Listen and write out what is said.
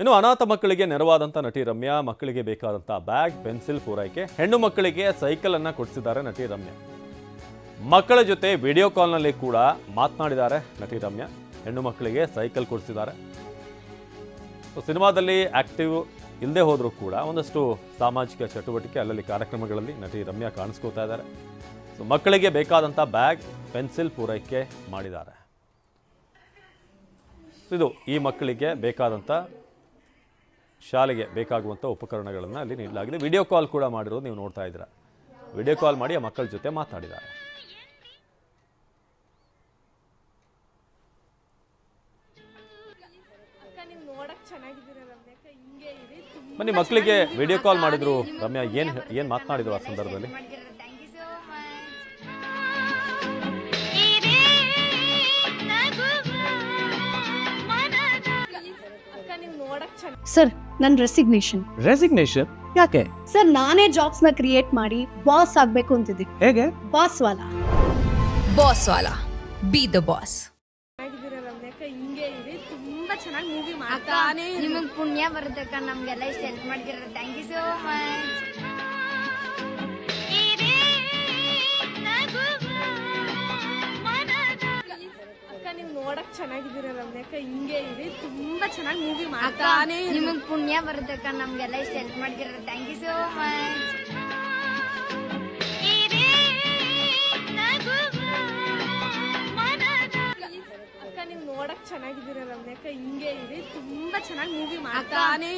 ಇನ್ನು ಅನಾಥ ಮಕ್ಕಳಿಗೆ ನೆರವಾದಂತ ನಟಿ ರಮ್ಯಾ ಮಕ್ಕಳಿಗೆ ಬೇಕಾದಂತ ಬ್ಯಾಗ್ ಪೆನ್ಸಿಲ್ ಪೂರೈಕೆ ಹೆಣ್ಣು ಮಕ್ಕಳಿಗೆ ಸೈಕಲ್ ಅನ್ನು ಕೊಡಿಸಿದ್ದಾರೆ ನಟಿ ರಮ್ಯಾ ಮಕ್ಕಳ ಜೊತೆ ವಿಡಿಯೋ ಕಾಲ್ ನಲ್ಲಿ ಕೂಡ ಮಾತನಾಡಿದ್ದಾರೆ ನಟಿ ರಮ್ಯಾ ಹೆಣ್ಣು ಮಕ್ಕಳಿಗೆ ಸೈಕಲ್ ಕೊಡಿಸಿದ್ದಾರೆ ಸಿನಿಮಾದಲ್ಲಿ ಆಕ್ಟಿವ್ ಇಲ್ಲದೆ ಹೋದರೂ ಕೂಡ ಒಂದಷ್ಟು ಸಾಮಾಜಿಕ ಚಟುವಟಿಕೆ ಅಲ್ಲಲ್ಲಿ ಕಾರ್ಯಕ್ರಮಗಳಲ್ಲಿ ನಟಿ ರಮ್ಯಾ ಕಾಣಿಸ್ಕೊಳ್ತಾ ಇದ್ದಾರೆ ಮಕ್ಕಳಿಗೆ ಬೇಕಾದಂತ ಬ್ಯಾಗ್ ಪೆನ್ಸಿಲ್ ಪೂರೈಕೆ ಮಾಡಿದ್ದಾರೆ ಇದು ಈ ಮಕ್ಕಳಿಗೆ ಬೇಕಾದಂತ ಶಾಲೆಗೆ ಬೇಕಾಗುವಂತ ಉಪಕರಣಗಳನ್ನು ಅಲ್ಲಿ ನೀಡಲಾಗಿದೆ ವಿಡಿಯೋ ಕಾಲ್ ಕೂಡ ಮಾಡಿರೋದು ನೀವು ನೋಡ್ತಾ ಇದ್ದೀರಾ ವಿಡಿಯೋ ಕಾಲ್ ಮಾಡಿ ಆ ಮಕ್ಕಳ ಜೊತೆ ಮಾತನಾಡಿದ್ದಾರೆ ಬನ್ನಿ ಮಕ್ಕಳಿಗೆ ವಿಡಿಯೋ ಕಾಲ್ ಮಾಡಿದ್ರು ರಮ್ಯಾ ಏನ್ ಮಾತನಾಡಿದ್ರು ಆ ಸಂದರ್ಭದಲ್ಲಿ ಸರ್ ನನ್ನ ರೆಸಿಗ್ನೇಷನ್ ಯಾಕೆ ಸರ್ ನಾನೇ ಜಾಬ್ಸ್ ನ ಕ್ರಿಯೇಟ್ ಮಾಡಿ ಬಾಸ್ ಆಗ್ಬೇಕು ಅಂತಿದ್ದೆ ಹೇಗೆ boss Vala B the boss ಹಿಂಗೆ ಇದೆ ತುಂಬಾ ಚೆನ್ನಾಗಿ ಮೂವಿ ಮಾಡ್ತಾನೆ ನಿಮಗೆ ಪುಣ್ಯ ಬರುತ್ತಕ್ಕ ನಮ್ಗೆಲ್ಲ ಇಷ್ಟ ಹೆಲ್ಪ್ ಮಾಡಿದಿರ ಥ್ಯಾಂಕ್ ಯು ಸೋ ಮಚ್ ನೋಡಕ್ ಚೆನ್ನಾಗಿದ್ದೀರ ರಮ್ಯಕ್ಕ ಹಿಂಗೆ ಇದೆ ತುಂಬಾ ಚೆನ್ನಾಗಿ ಮೂವಿ ಮಾಡ್ತಾನೆ ನಿಮಗೆ ಪುಣ್ಯ ಬರುತ್ತಕ್ಕ ನಮ್ಗೆಲ್ಲ ಇಷ್ಟ ಹೆಲ್ಪ್ ಮಾಡಿದಿರ ಥ್ಯಾಂಕ್ ಯು ಸೋ ಮಚ್ ನೋಡಕ್ ಚೆನ್ನಾಗಿದ್ದೀರ ರಮ್ಯಕ್ಕ ಹಿಂಗೆ ಇದೆ ತುಂಬಾ ಚೆನ್ನಾಗಿ ಮೂವಿ ಮಾಡ್ತಾನೆ